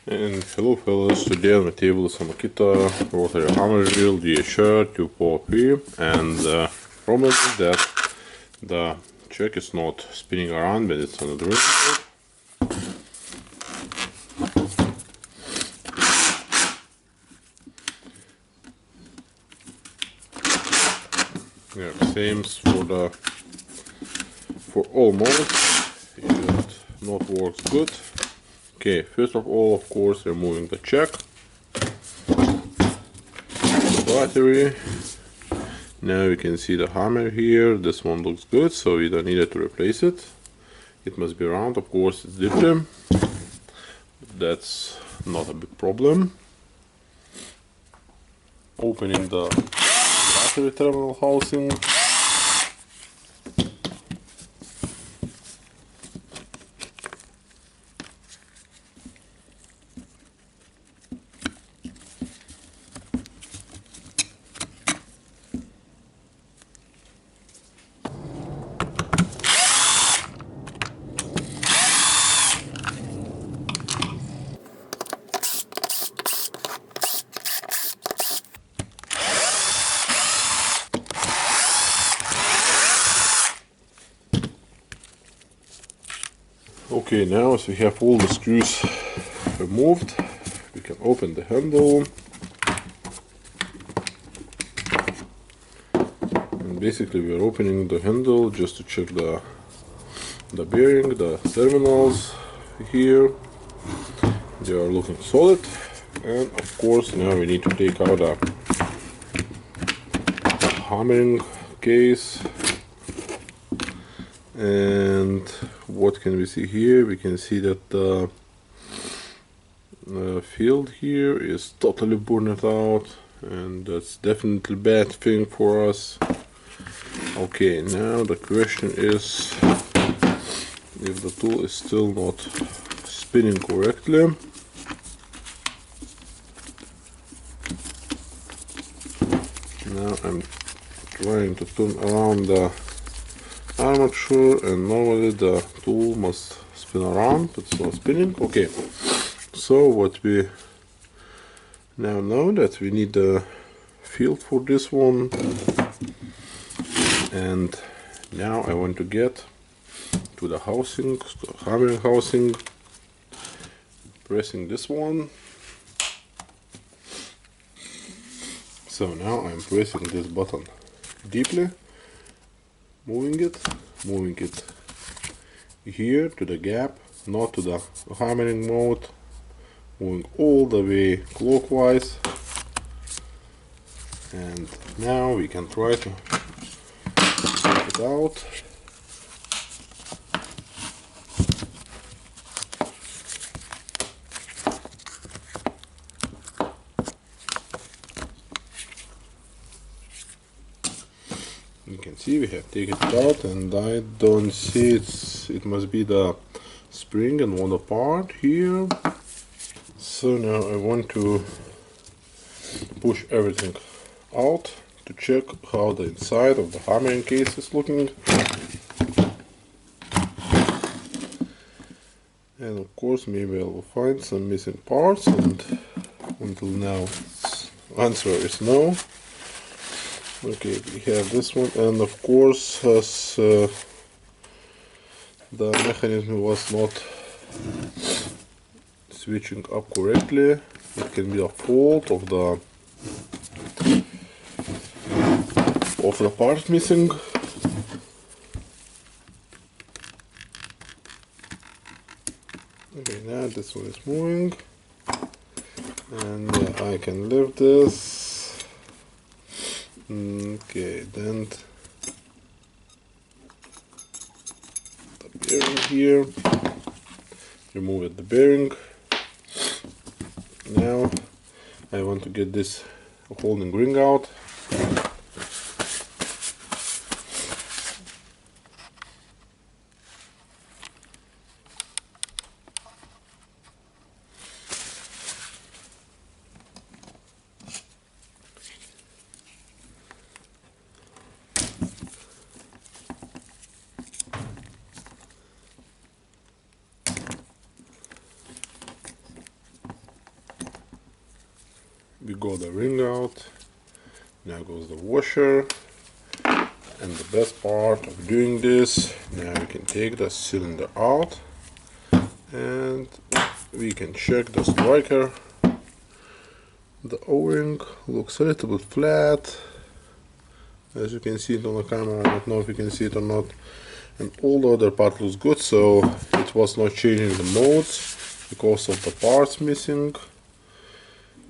And hello fellas, today on the table is a Makita rotary hammer drill DHR243, and the problem is that the chuck is not spinning around but it's on the drill mode. Yeah, same for all modes, it just not works good. Okay, first of all, of course, removing the chuck, the battery. Now you can see the hammer here. This one looks good, so we don't need to replace it. It must be round, of course, it's different. That's not a big problem. Opening the battery terminal housing. Okay, now as we have all the screws removed, we can open the handle. And basically we are opening the handle just to check the bearing, the terminals here. They are looking solid. And of course now we need to take out a hammering case. And what can we see here? We can see that the field here is totally burned out, and that's definitely bad thing for us. Okay, now the question is if the tool is still not spinning correctly. Now I'm trying to turn around the armature, and normally the tool must spin around, but it's not spinning. Okay, so what we now know that we need the field for this one, and now I want to get to the housing, to the hammering housing, pressing this one. So now I'm pressing this button deeply, moving it here to the gap, not to the hammering mode, moving all the way clockwise. And now we can try to take it out. You can see we have taken it out, and I don't see it must be the spring and one part here. So now I want to push everything out to check how the inside of the hammering case is looking. And of course maybe I will find some missing parts, and until now answer is no. Okay, we have this one, and of course as the mechanism was not switching up correctly, it can be a fault of the part missing. Okay, now this one is moving, and I can lift this. Okay, then the bearing here, remove the bearing. Now I want to get this holding ring out. we got the ring out. Now goes the washer. And the best part of doing this, now we can take the cylinder out and we can check the striker. The O-ring looks a little bit flat, as you can see it on the camera. I don't know if you can see it or not. And all the other part looks good, so it was not changing the modes because of the parts missing.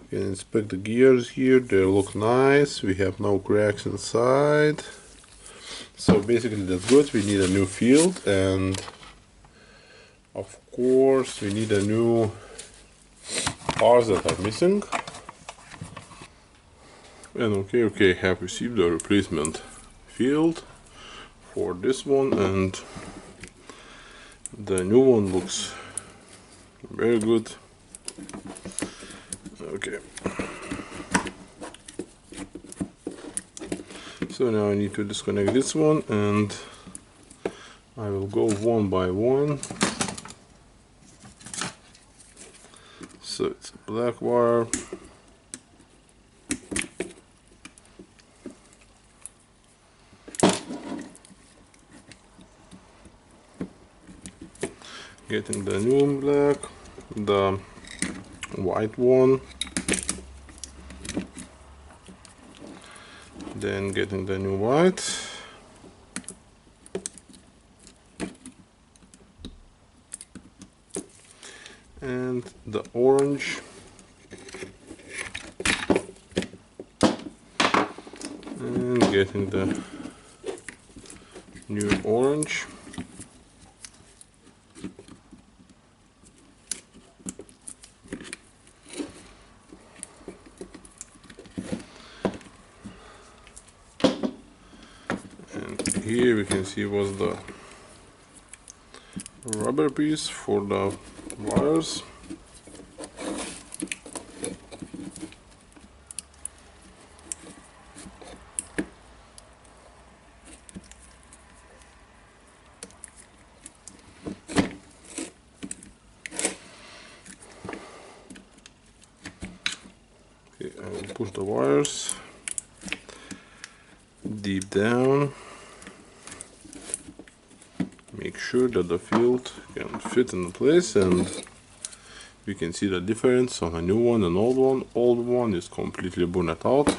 You can inspect the gears here, they look nice. We have no cracks inside. So basically that's good. We need a new field, and of course we need a new parts that are missing. And okay, have received a replacement field for this one, and the new one looks very good. Okay. So now I need to disconnect this one, and I will go one by one. So it's a black wire. Getting the new black, the white one, then getting the new white, and the orange, and getting the new orange. Here we can see was the rubber piece for the wires. Okay, I will push the wires deep down. Make sure that the field can fit in place, and we can see the difference on a new one and old one. Old one is completely burned out.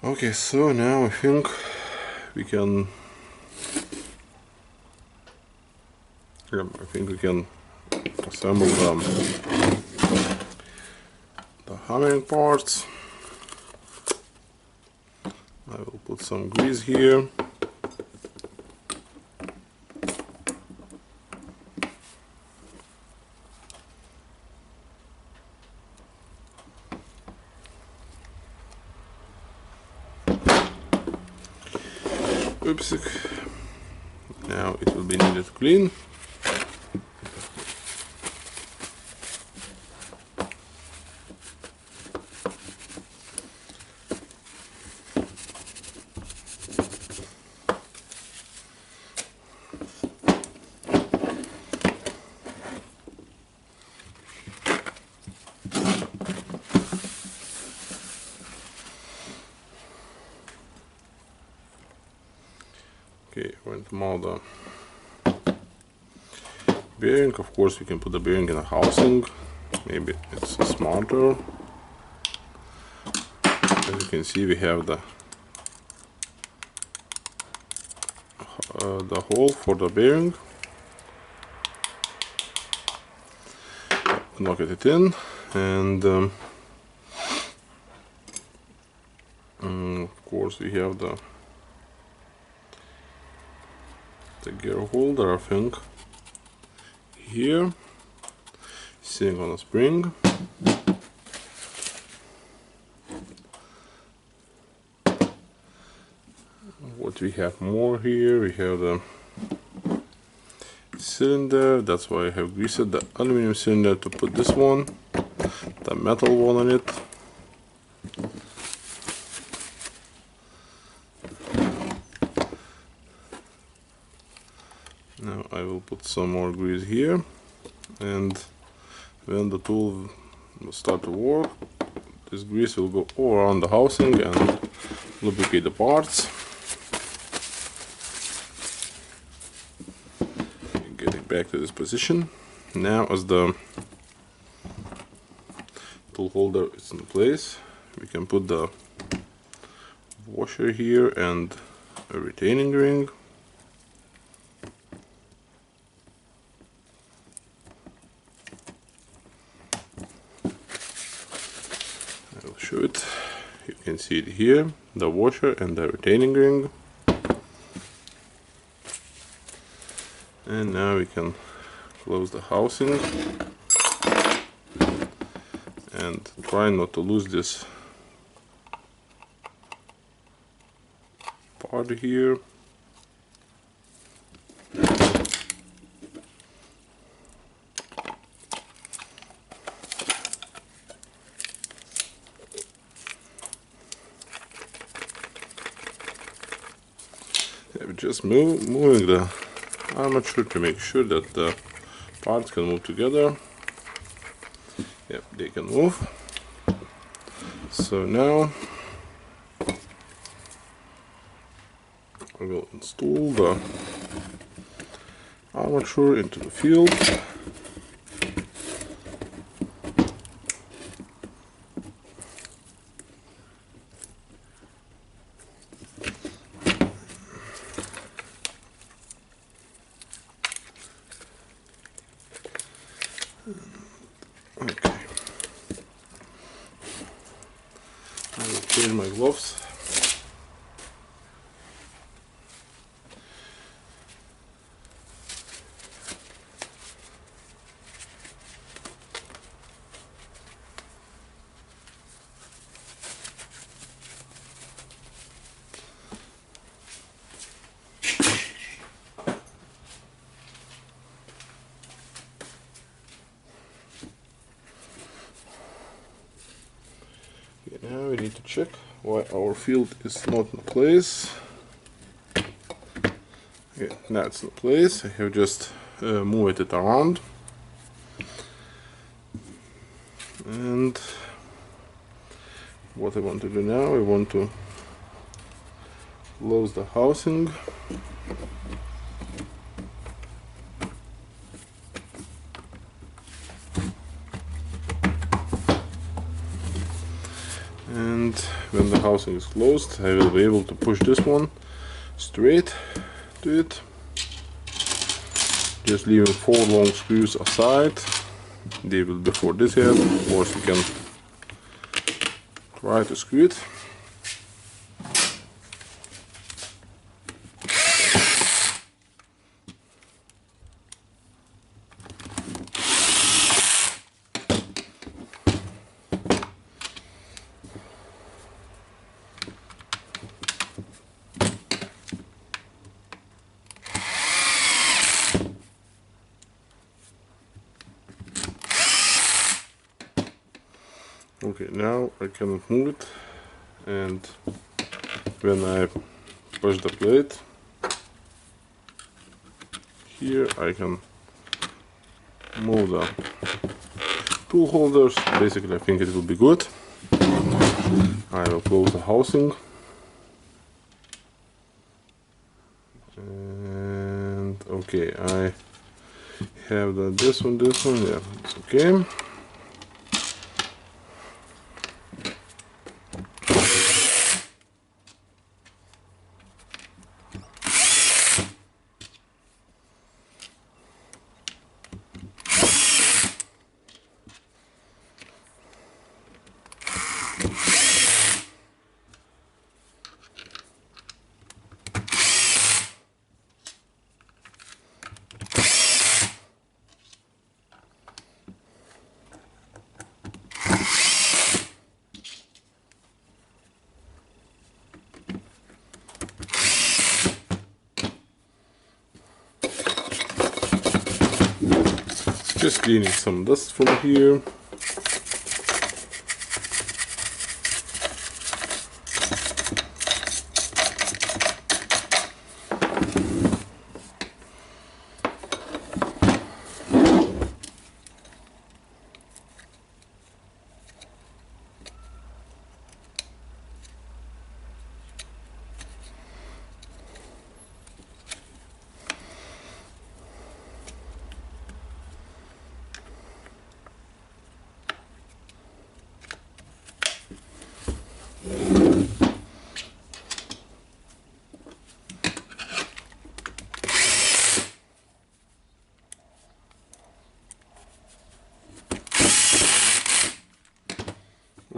Okay, so now I think we can assemble the hammering parts. I will put some grease here. Oops. Now it will be needed to clean. Okay, we're going to mount the bearing. Of course, we can put the bearing in a housing. Maybe it's smarter. As you can see, we have the hole for the bearing. Knock it in, and of course we have the gear holder, I think, here, sitting on a spring. What we have more here, we have the cylinder. That's why I have greased the aluminum cylinder to put this one, the metal one on it. Now I will put some more grease here, and when the tool will start to work, this grease will go all around the housing and lubricate the parts. Get it back to this position. Now, as the tool holder is in place, we can put the washer here and a retaining ring. I will show it. You can see it here, the washer and the retaining ring. And now we can close the housing and try not to lose this part here. Just moving the armature to make sure that the parts can move together. Yep, they can move. So now I will install the armature into the field. Okay. I will change my gloves. Now we need to check why our field is not in place. Okay, now it's in place. I have just moved it around. And what I want to do now, I want to close the housing. And when the housing is closed, I will be able to push this one straight to it. Just leaving 4 long screws aside. They will be for this head. Of course, you can try to screw it. Okay, now I can move it, and when I push the plate here, I can move the tool holders. Basically, I think it will be good. I will close the housing, and okay, I have this one, yeah, it's okay. Just cleaning some dust from here.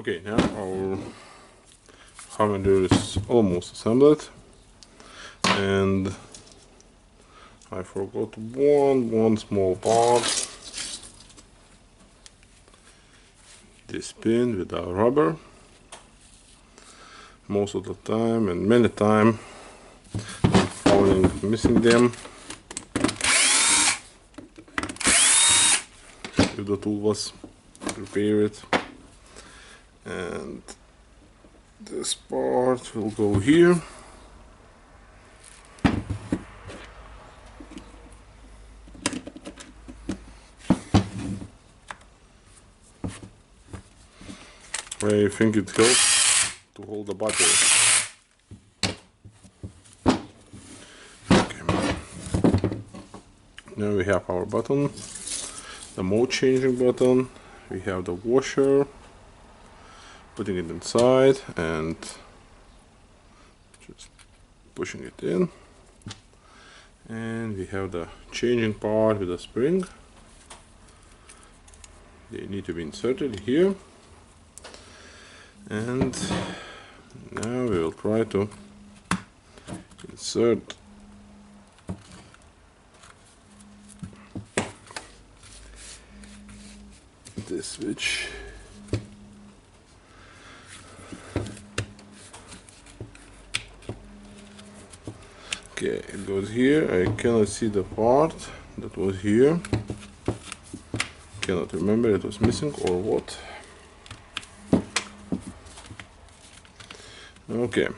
Okay, now our hammer is almost assembled, and I forgot one small part. This pin with our rubber. Most of the time, and many times, I'm missing them. If the tool was repaired, and this part will go here. I think it helps to hold the battery. Okay. Now we have our button, the mode changing button, we have the washer, putting it inside and just pushing it in, and we have the changing part with the spring. They need to be inserted here, and now we will try to insert this switch. Okay, it goes here. I cannot see the part that was here. Cannot remember it was missing or what. Okay.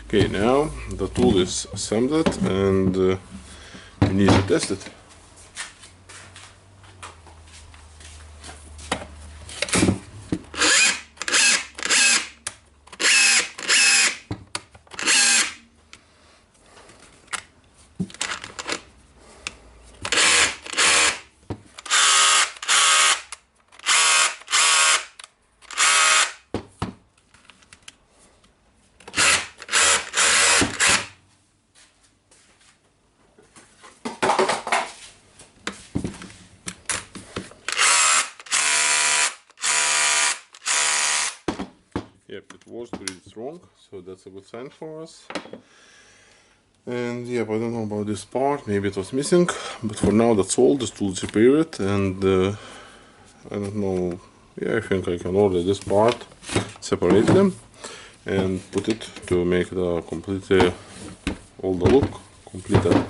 Okay, now the tool is assembled and we need to test it. Yep, it was pretty strong, so that's a good sign for us. And yep, I don't know about this part, maybe it was missing, but for now that's all. This tool is repaired, and I don't know, yeah, I think I can order this part, separate them, and put it to make the complete, all the look completed.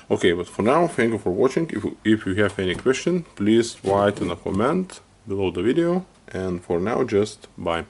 Okay, but for now, thank you for watching. If you have any question, please write in a comment below the video, and for now, just bye.